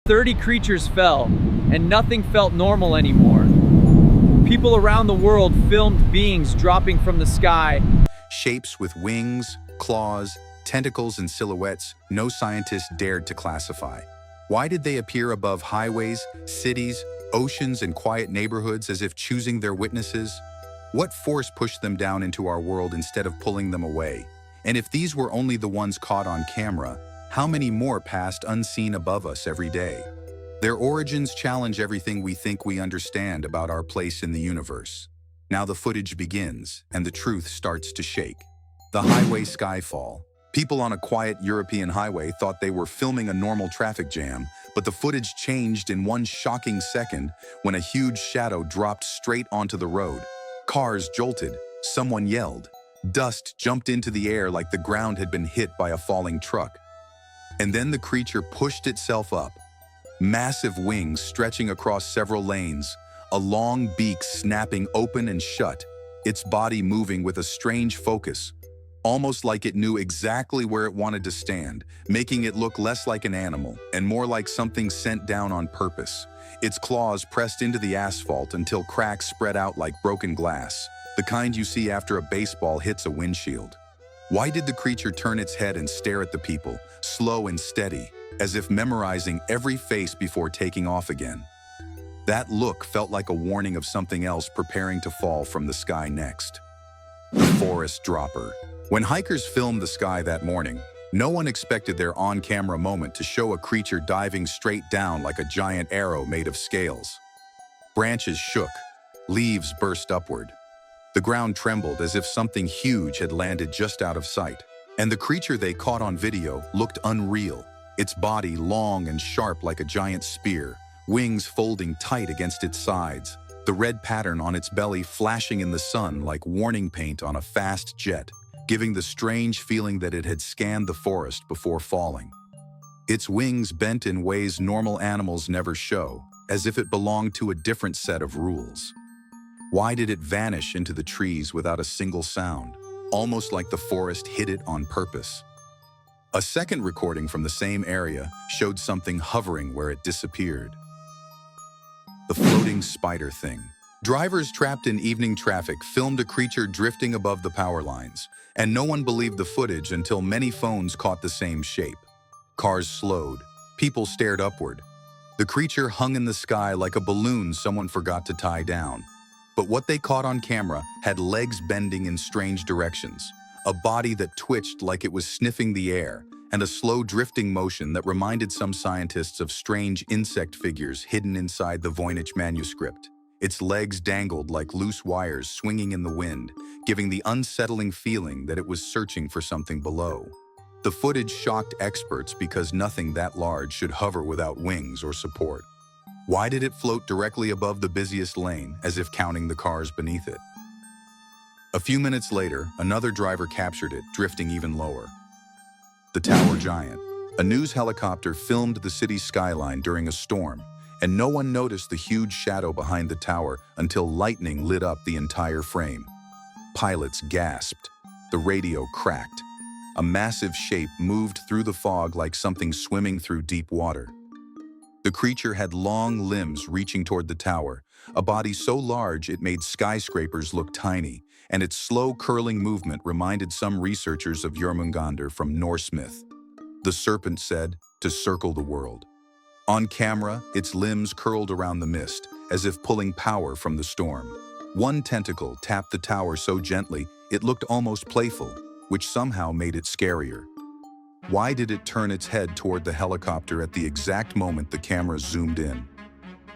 30 creatures fell, and nothing felt normal anymore. People around the world filmed beings dropping from the sky. Shapes with wings, claws, tentacles, and silhouettes no scientist dared to classify. Why did they appear above highways, cities, oceans, and quiet neighborhoods as if choosing their witnesses? What force pushed them down into our world instead of pulling them away? And if these were only the ones caught on camera, how many more passed unseen above us every day? Their origins challenge everything we think we understand about our place in the universe. Now the footage begins, and the truth starts to shake. The highway skyfall. People on a quiet European highway thought they were filming a normal traffic jam, but the footage changed in one shocking second when a huge shadow dropped straight onto the road. Cars jolted, someone yelled. Dust jumped into the air like the ground had been hit by a falling truck. And then the creature pushed itself up. Massive wings stretching across several lanes, a long beak snapping open and shut, its body moving with a strange focus, almost like it knew exactly where it wanted to stand, making it look less like an animal and more like something sent down on purpose. Its claws pressed into the asphalt until cracks spread out like broken glass, the kind you see after a baseball hits a windshield. Why did the creature turn its head and stare at the people, slow and steady, as if memorizing every face before taking off again? That look felt like a warning of something else preparing to fall from the sky next. The forest dropper. When hikers filmed the sky that morning, no one expected their on-camera moment to show a creature diving straight down like a giant arrow made of scales. Branches shook, leaves burst upward. The ground trembled as if something huge had landed just out of sight. And the creature they caught on video looked unreal, its body long and sharp like a giant spear, wings folding tight against its sides, the red pattern on its belly flashing in the sun like warning paint on a fast jet, giving the strange feeling that it had scanned the forest before falling. Its wings bent in ways normal animals never show, as if it belonged to a different set of rules. Why did it vanish into the trees without a single sound, almost like the forest hid it on purpose? A second recording from the same area showed something hovering where it disappeared. The floating spider thing. Drivers trapped in evening traffic filmed a creature drifting above the power lines, and no one believed the footage until many phones caught the same shape. Cars slowed. People stared upward. The creature hung in the sky like a balloon someone forgot to tie down. But what they caught on camera had legs bending in strange directions, a body that twitched like it was sniffing the air, and a slow drifting motion that reminded some scientists of strange insect figures hidden inside the Voynich manuscript. Its legs dangled like loose wires swinging in the wind, giving the unsettling feeling that it was searching for something below. The footage shocked experts because nothing that large should hover without wings or support. Why did it float directly above the busiest lane, as if counting the cars beneath it? A few minutes later, another driver captured it, drifting even lower. The Tower Giant. A news helicopter filmed the city's skyline during a storm, and no one noticed the huge shadow behind the tower until lightning lit up the entire frame. Pilots gasped. The radio cracked. A massive shape moved through the fog like something swimming through deep water. The creature had long limbs reaching toward the tower, a body so large it made skyscrapers look tiny, and its slow curling movement reminded some researchers of Jormungandr from Norse myth. The serpent said, to circle the world. On camera, its limbs curled around the mist, as if pulling power from the storm. One tentacle tapped the tower so gently it looked almost playful, which somehow made it scarier. Why did it turn its head toward the helicopter at the exact moment the camera zoomed in?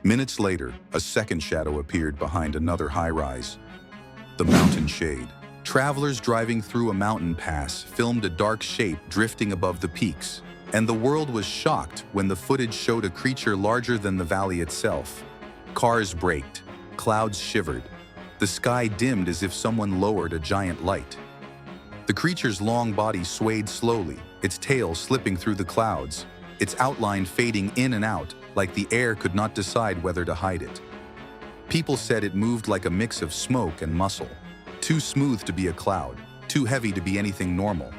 Minutes later, a second shadow appeared behind another high-rise. The mountain shade. Travelers driving through a mountain pass filmed a dark shape drifting above the peaks, and the world was shocked when the footage showed a creature larger than the valley itself. Cars braked, clouds shivered. The sky dimmed as if someone lowered a giant light. The creature's long body swayed slowly, its tail slipping through the clouds, its outline fading in and out like the air could not decide whether to hide it. People said it moved like a mix of smoke and muscle, too smooth to be a cloud, too heavy to be anything normal.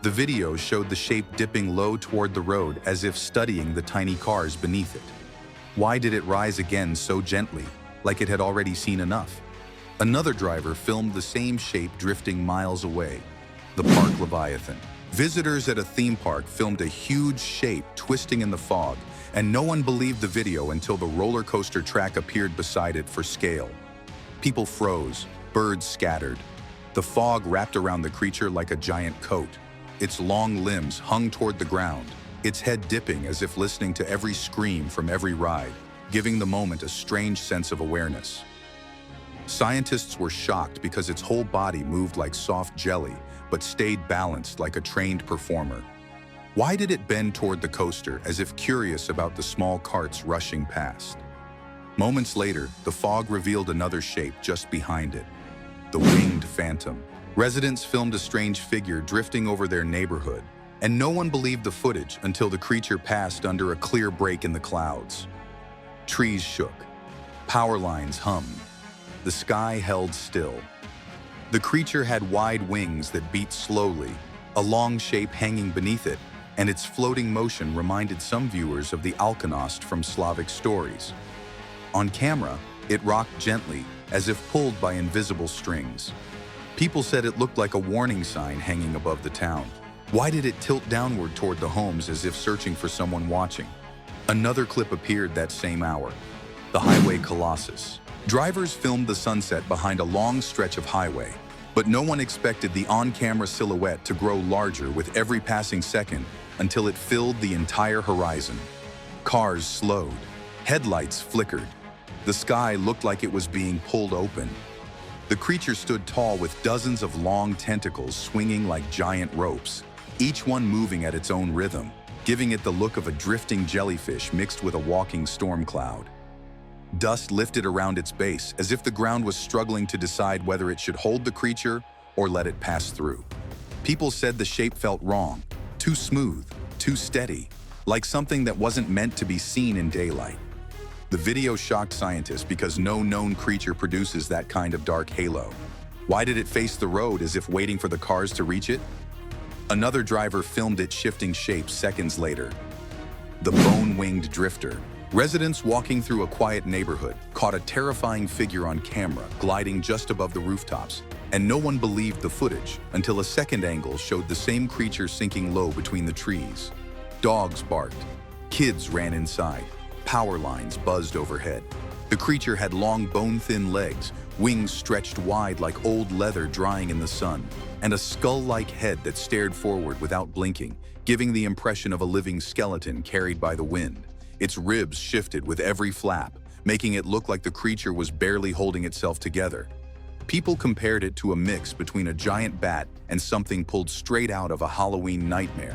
The video showed the shape dipping low toward the road as if studying the tiny cars beneath it. Why did it rise again so gently, like it had already seen enough? Another driver filmed the same shape drifting miles away, the park leviathan. Visitors at a theme park filmed a huge shape twisting in the fog, and no one believed the video until the roller coaster track appeared beside it for scale. People froze, birds scattered. The fog wrapped around the creature like a giant coat. Its long limbs hung toward the ground, its head dipping as if listening to every scream from every ride, giving the moment a strange sense of awareness. Scientists were shocked because its whole body moved like soft jelly, but stayed balanced like a trained performer. Why did it bend toward the coaster as if curious about the small carts rushing past? Moments later, the fog revealed another shape just behind it, the winged phantom. Residents filmed a strange figure drifting over their neighborhood, and no one believed the footage until the creature passed under a clear break in the clouds. Trees shook, power lines hummed, the sky held still. The creature had wide wings that beat slowly, a long shape hanging beneath it, and its floating motion reminded some viewers of the alchemist from Slavic stories. On camera, it rocked gently, as if pulled by invisible strings. People said it looked like a warning sign hanging above the town. Why did it tilt downward toward the homes as if searching for someone watching? Another clip appeared that same hour, the highway colossus. Drivers filmed the sunset behind a long stretch of highway, but no one expected the on-camera silhouette to grow larger with every passing second until it filled the entire horizon. Cars slowed, headlights flickered. The sky looked like it was being pulled open. The creature stood tall with dozens of long tentacles swinging like giant ropes, each one moving at its own rhythm, giving it the look of a drifting jellyfish mixed with a walking storm cloud. Dust lifted around its base as if the ground was struggling to decide whether it should hold the creature or let it pass through. People said the shape felt wrong, too smooth, too steady, like something that wasn't meant to be seen in daylight. The video shocked scientists because no known creature produces that kind of dark halo. Why did it face the road as if waiting for the cars to reach it? Another driver filmed its shifting shape seconds later. The bone-winged drifter. Residents walking through a quiet neighborhood caught a terrifying figure on camera gliding just above the rooftops, and no one believed the footage until a second angle showed the same creature sinking low between the trees. Dogs barked. Kids ran inside. Power lines buzzed overhead. The creature had long bone-thin legs, wings stretched wide like old leather drying in the sun, and a skull-like head that stared forward without blinking, giving the impression of a living skeleton carried by the wind. Its ribs shifted with every flap, making it look like the creature was barely holding itself together. People compared it to a mix between a giant bat and something pulled straight out of a Halloween nightmare.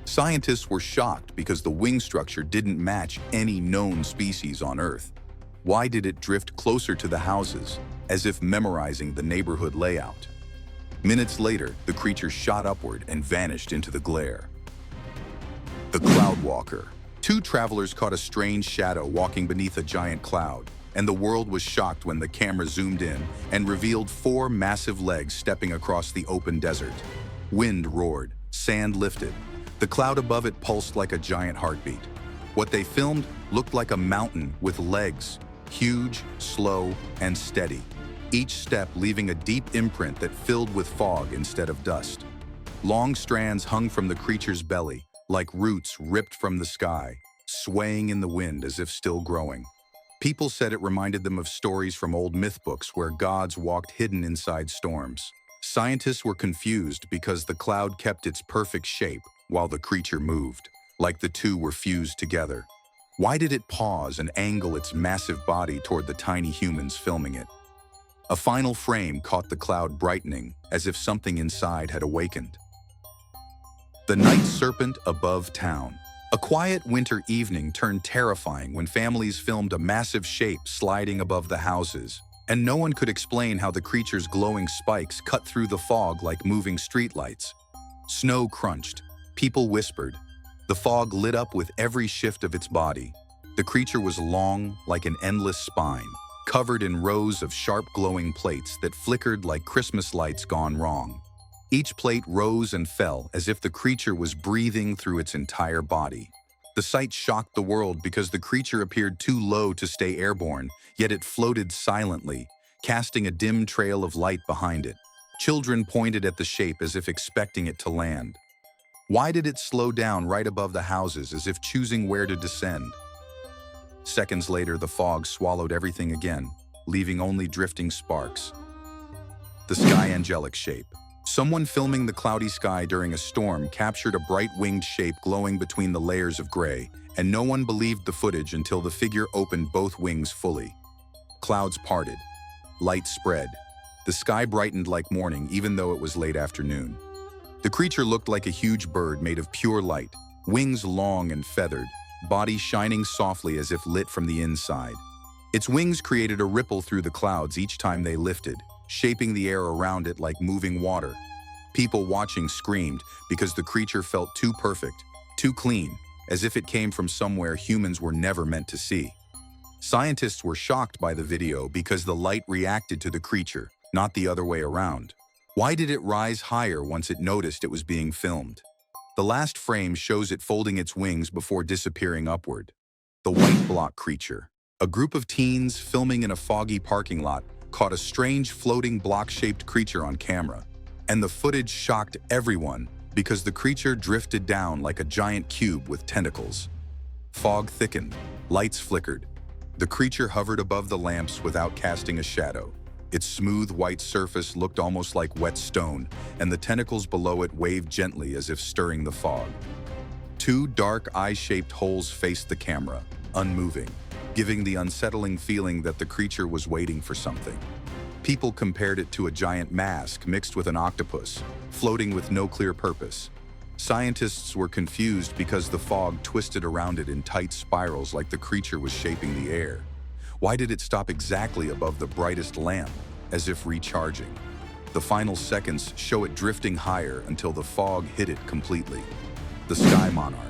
Scientists were shocked because the wing structure didn't match any known species on Earth. Why did it drift closer to the houses, as if memorizing the neighborhood layout? Minutes later, the creature shot upward and vanished into the glare. The Cloud Walker. Two travelers caught a strange shadow walking beneath a giant cloud, and the world was shocked when the camera zoomed in and revealed four massive legs stepping across the open desert. Wind roared, sand lifted. The cloud above it pulsed like a giant heartbeat. What they filmed looked like a mountain with legs, huge, slow, and steady, each step leaving a deep imprint that filled with fog instead of dust. Long strands hung from the creature's belly, like roots ripped from the sky, swaying in the wind as if still growing. People said it reminded them of stories from old myth books where gods walked hidden inside storms. Scientists were confused because the cloud kept its perfect shape while the creature moved, like the two were fused together. Why did it pause and angle its massive body toward the tiny humans filming it? A final frame caught the cloud brightening, as if something inside had awakened. The night serpent above town. A quiet winter evening turned terrifying when families filmed a massive shape sliding above the houses, and no one could explain how the creature's glowing spikes cut through the fog like moving streetlights. Snow crunched. People whispered. The fog lit up with every shift of its body. The creature was long, like an endless spine, covered in rows of sharp glowing plates that flickered like Christmas lights gone wrong. Each plate rose and fell as if the creature was breathing through its entire body. The sight shocked the world because the creature appeared too low to stay airborne, yet it floated silently, casting a dim trail of light behind it. Children pointed at the shape as if expecting it to land. Why did it slow down right above the houses as if choosing where to descend? Seconds later, the fog swallowed everything again, leaving only drifting sparks. The sky angelic shape. Someone filming the cloudy sky during a storm captured a bright winged shape glowing between the layers of gray, and no one believed the footage until the figure opened both wings fully. Clouds parted. Light spread. The sky brightened like morning even though it was late afternoon. The creature looked like a huge bird made of pure light, wings long and feathered, body shining softly as if lit from the inside. Its wings created a ripple through the clouds each time they lifted, shaping the air around it like moving water. People watching screamed because the creature felt too perfect, too clean, as if it came from somewhere humans were never meant to see. Scientists were shocked by the video because the light reacted to the creature, not the other way around. Why did it rise higher once it noticed it was being filmed? The last frame shows it folding its wings before disappearing upward. The white block creature. A group of teens filming in a foggy parking lot caught a strange floating block-shaped creature on camera. And the footage shocked everyone because the creature drifted down like a giant cube with tentacles. Fog thickened, lights flickered. The creature hovered above the lamps without casting a shadow. Its smooth white surface looked almost like wet stone, and the tentacles below it waved gently as if stirring the fog. Two dark eye-shaped holes faced the camera, unmoving, giving the unsettling feeling that the creature was waiting for something. People compared it to a giant mask mixed with an octopus, floating with no clear purpose. Scientists were confused because the fog twisted around it in tight spirals like the creature was shaping the air. Why did it stop exactly above the brightest lamp, as if recharging? The final seconds show it drifting higher until the fog hid it completely. The sky monarch.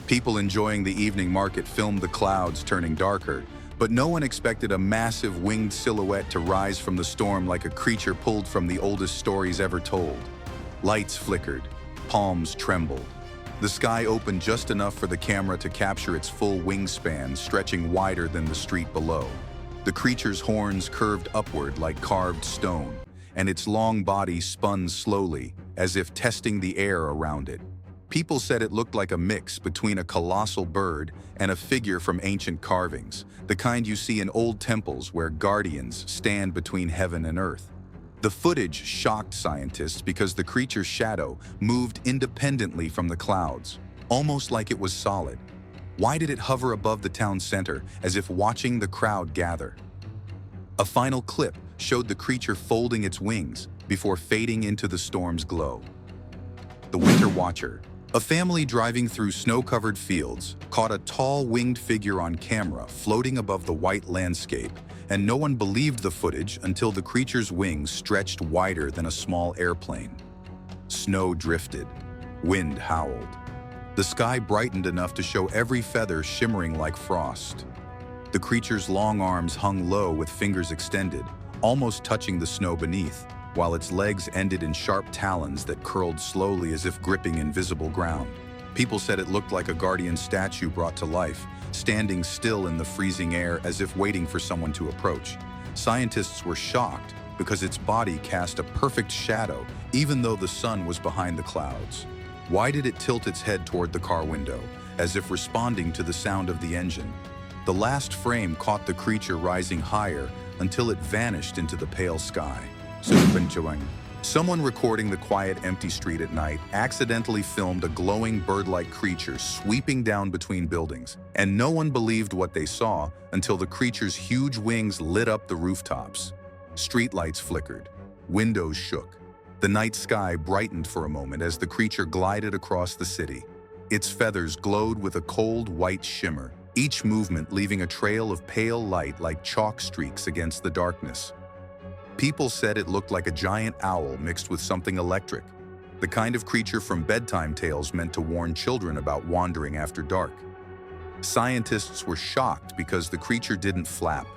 People enjoying the evening market filmed the clouds turning darker, but no one expected a massive winged silhouette to rise from the storm like a creature pulled from the oldest stories ever told. Lights flickered, palms trembled. The sky opened just enough for the camera to capture its full wingspan, stretching wider than the street below. The creature's horns curved upward like carved stone, and its long body spun slowly, as if testing the air around it. People said it looked like a mix between a colossal bird and a figure from ancient carvings, the kind you see in old temples where guardians stand between heaven and earth. The footage shocked scientists because the creature's shadow moved independently from the clouds, almost like it was solid. Why did it hover above the town center as if watching the crowd gather? A final clip showed the creature folding its wings before fading into the storm's glow. The Winter Watcher. A family driving through snow-covered fields caught a tall winged figure on camera floating above the white landscape, and no one believed the footage until the creature's wings stretched wider than a small airplane. Snow drifted. Wind howled. The sky brightened enough to show every feather shimmering like frost. The creature's long arms hung low with fingers extended, almost touching the snow beneath, while its legs ended in sharp talons that curled slowly as if gripping invisible ground. People said it looked like a guardian statue brought to life, standing still in the freezing air as if waiting for someone to approach. Scientists were shocked because its body cast a perfect shadow even though the sun was behind the clouds. Why did it tilt its head toward the car window, as if responding to the sound of the engine? The last frame caught the creature rising higher until it vanished into the pale sky. Someone recording the quiet, empty street at night accidentally filmed a glowing bird-like creature sweeping down between buildings, and no one believed what they saw until the creature's huge wings lit up the rooftops. Streetlights flickered, windows shook. The night sky brightened for a moment as the creature glided across the city. Its feathers glowed with a cold white shimmer, each movement leaving a trail of pale light like chalk streaks against the darkness. People said it looked like a giant owl mixed with something electric, the kind of creature from bedtime tales meant to warn children about wandering after dark. Scientists were shocked because the creature didn't flap.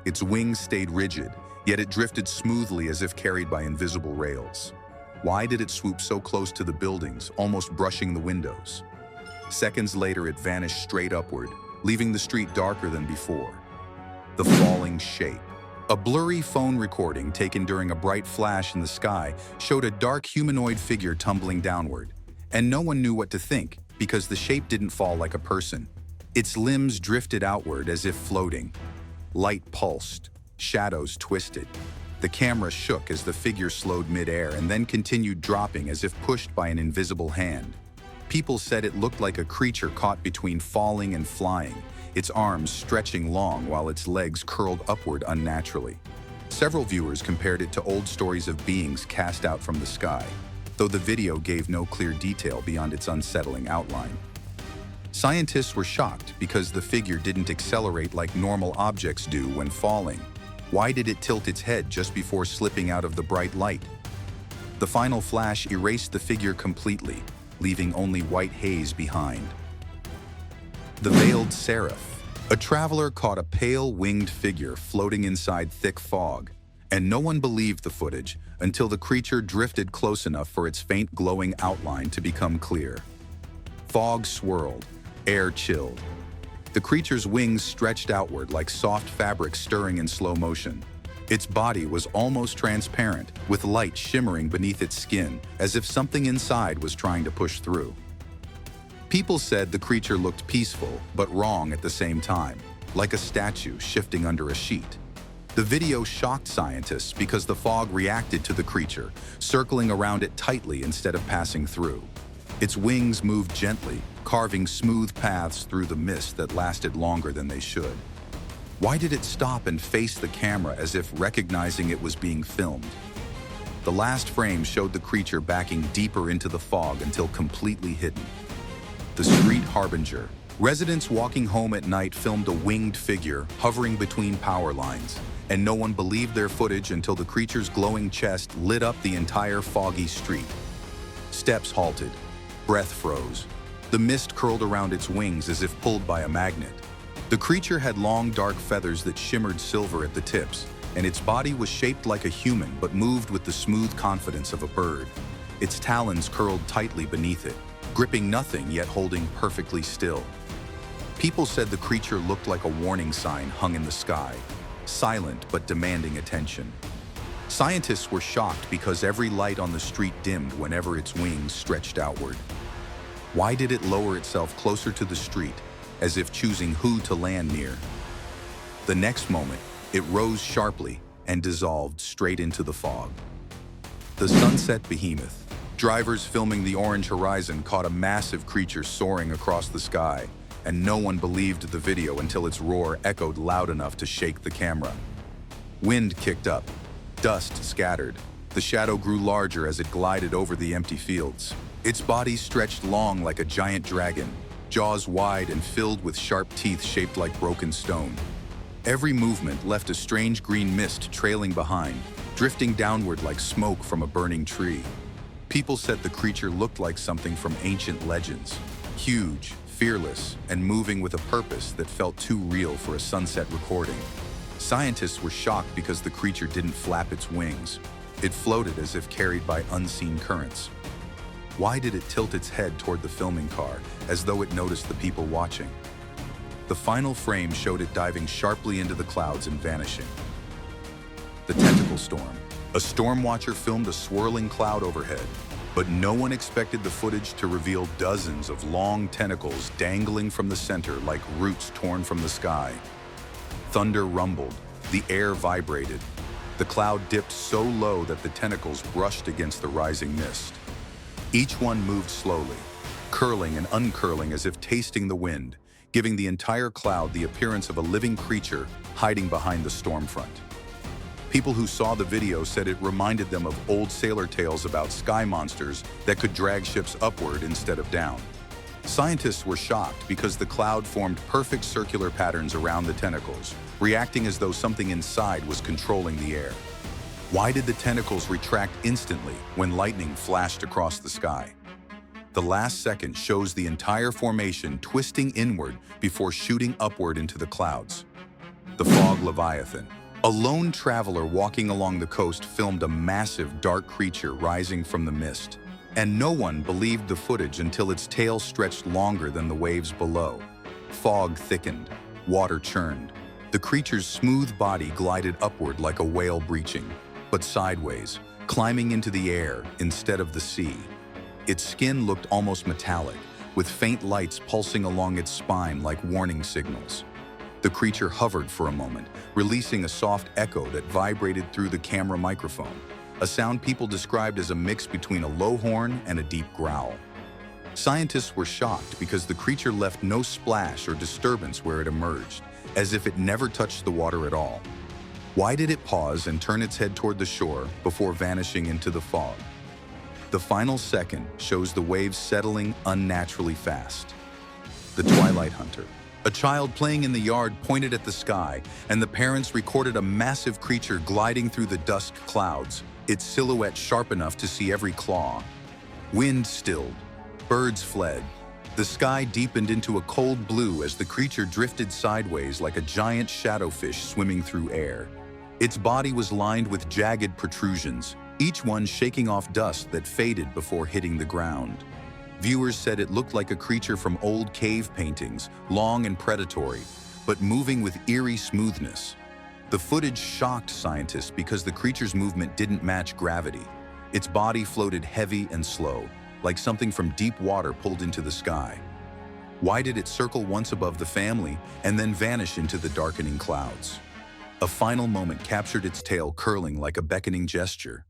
Its wings stayed rigid, yet it drifted smoothly as if carried by invisible rails. Why did it swoop so close to the buildings, almost brushing the windows? Seconds later, it vanished straight upward, leaving the street darker than before. The falling shape. A blurry phone recording taken during a bright flash in the sky showed a dark humanoid figure tumbling downward. And no one knew what to think, because the shape didn't fall like a person. Its limbs drifted outward as if floating. Light pulsed, shadows twisted. The camera shook as the figure slowed midair and then continued dropping as if pushed by an invisible hand. People said it looked like a creature caught between falling and flying, its arms stretching long while its legs curled upward unnaturally. Several viewers compared it to old stories of beings cast out from the sky, though the video gave no clear detail beyond its unsettling outline. Scientists were shocked because the figure didn't accelerate like normal objects do when falling. Why did it tilt its head just before slipping out of the bright light? The final flash erased the figure completely, leaving only white haze behind. The veiled Sarif. A traveler caught a pale winged figure floating inside thick fog, and no one believed the footage until the creature drifted close enough for its faint glowing outline to become clear. Fog swirled, air chilled. The creature's wings stretched outward like soft fabric stirring in slow motion. Its body was almost transparent, with light shimmering beneath its skin, as if something inside was trying to push through. People said the creature looked peaceful, but wrong at the same time, like a statue shifting under a sheet. The video shocked scientists because the fog reacted to the creature, circling around it tightly instead of passing through. Its wings moved gently, carving smooth paths through the mist that lasted longer than they should. Why did it stop and face the camera as if recognizing it was being filmed? The last frame showed the creature backing deeper into the fog until completely hidden. The street harbinger. Residents walking home at night filmed a winged figure hovering between power lines, and no one believed their footage until the creature's glowing chest lit up the entire foggy street. Steps halted. Breath froze. The mist curled around its wings as if pulled by a magnet. The creature had long dark feathers that shimmered silver at the tips, and its body was shaped like a human but moved with the smooth confidence of a bird. Its talons curled tightly beneath it, gripping nothing yet holding perfectly still. People said the creature looked like a warning sign hung in the sky, silent but demanding attention. Scientists were shocked because every light on the street dimmed whenever its wings stretched outward. Why did it lower itself closer to the street, as if choosing who to land near? The next moment, it rose sharply and dissolved straight into the fog. The sunset behemoth. Drivers filming the orange horizon caught a massive creature soaring across the sky, and no one believed the video until its roar echoed loud enough to shake the camera. Wind kicked up. Dust scattered. The shadow grew larger as it glided over the empty fields. Its body stretched long like a giant dragon, jaws wide and filled with sharp teeth shaped like broken stone. Every movement left a strange green mist trailing behind, drifting downward like smoke from a burning tree. People said the creature looked like something from ancient legends, huge, fearless, and moving with a purpose that felt too real for a sunset recording. Scientists were shocked because the creature didn't flap its wings. It floated as if carried by unseen currents. Why did it tilt its head toward the filming car, as though it noticed the people watching? The final frame showed it diving sharply into the clouds and vanishing. The tentacle storm. A storm watcher filmed a swirling cloud overhead, but no one expected the footage to reveal dozens of long tentacles dangling from the center like roots torn from the sky. Thunder rumbled, the air vibrated. The cloud dipped so low that the tentacles brushed against the rising mist. Each one moved slowly, curling and uncurling as if tasting the wind, giving the entire cloud the appearance of a living creature hiding behind the storm front. People who saw the video said it reminded them of old sailor tales about sky monsters that could drag ships upward instead of down. Scientists were shocked because the cloud formed perfect circular patterns around the tentacles, reacting as though something inside was controlling the air. Why did the tentacles retract instantly when lightning flashed across the sky? The last second shows the entire formation twisting inward before shooting upward into the clouds. The fog leviathan. A lone traveler walking along the coast filmed a massive dark creature rising from the mist, and no one believed the footage until its tail stretched longer than the waves below. Fog thickened, water churned. The creature's smooth body glided upward like a whale breaching, but sideways, climbing into the air instead of the sea. Its skin looked almost metallic, with faint lights pulsing along its spine like warning signals. The creature hovered for a moment, releasing a soft echo that vibrated through the camera microphone, a sound people described as a mix between a low horn and a deep growl. Scientists were shocked because the creature left no splash or disturbance where it emerged, as if it never touched the water at all. Why did it pause and turn its head toward the shore before vanishing into the fog? The final second shows the waves settling unnaturally fast. The Twilight Hunter. A child playing in the yard pointed at the sky, and the parents recorded a massive creature gliding through the dusk clouds, its silhouette sharp enough to see every claw. Wind stilled. Birds fled. The sky deepened into a cold blue as the creature drifted sideways like a giant shadowfish swimming through air. Its body was lined with jagged protrusions, each one shaking off dust that faded before hitting the ground. Viewers said it looked like a creature from old cave paintings, long and predatory, but moving with eerie smoothness. The footage shocked scientists because the creature's movement didn't match gravity. Its body floated heavy and slow, like something from deep water pulled into the sky. Why did it circle once above the family and then vanish into the darkening clouds? A final moment captured its tail curling like a beckoning gesture.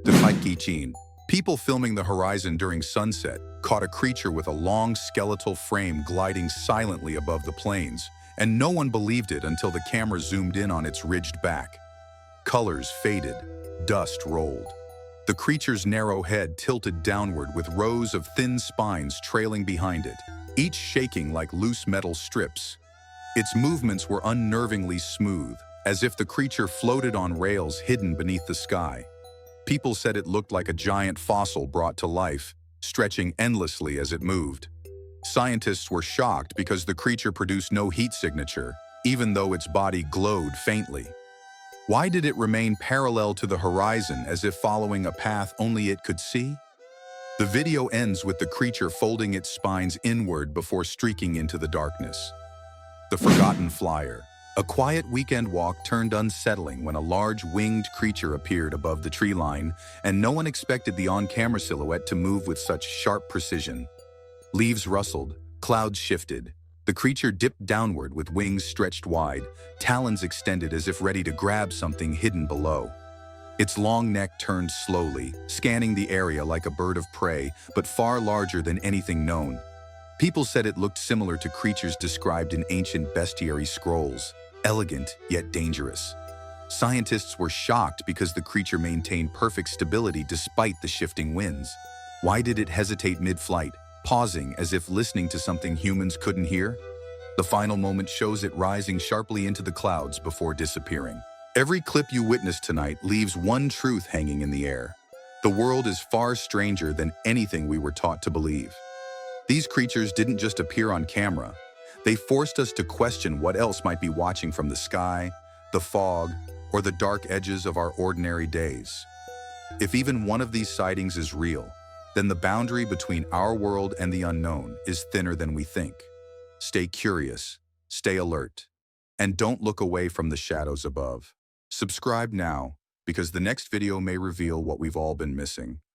The Kaiichi. People filming the horizon during sunset caught a creature with a long skeletal frame gliding silently above the plains, and no one believed it until the camera zoomed in on its ridged back. Colors faded, dust rolled. The creature's narrow head tilted downward with rows of thin spines trailing behind it, each shaking like loose metal strips. Its movements were unnervingly smooth, as if the creature floated on rails hidden beneath the sky. People said it looked like a giant fossil brought to life, stretching endlessly as it moved. Scientists were shocked because the creature produced no heat signature, even though its body glowed faintly. Why did it remain parallel to the horizon as if following a path only it could see? The video ends with the creature folding its spines inward before streaking into the darkness. The Forgotten Flyer. A quiet weekend walk turned unsettling when a large winged creature appeared above the tree line, and no one expected the on-camera silhouette to move with such sharp precision. Leaves rustled, clouds shifted. The creature dipped downward with wings stretched wide, talons extended as if ready to grab something hidden below. Its long neck turned slowly, scanning the area like a bird of prey, but far larger than anything known. People said it looked similar to creatures described in ancient bestiary scrolls, elegant yet dangerous. Scientists were shocked because the creature maintained perfect stability despite the shifting winds. Why did it hesitate mid-flight, pausing as if listening to something humans couldn't hear? The final moment shows it rising sharply into the clouds before disappearing. Every clip you witnessed tonight leaves one truth hanging in the air. The world is far stranger than anything we were taught to believe. These creatures didn't just appear on camera. They forced us to question what else might be watching from the sky, the fog, or the dark edges of our ordinary days. If even one of these sightings is real, then the boundary between our world and the unknown is thinner than we think. Stay curious, stay alert, and don't look away from the shadows above. Subscribe now, because the next video may reveal what we've all been missing.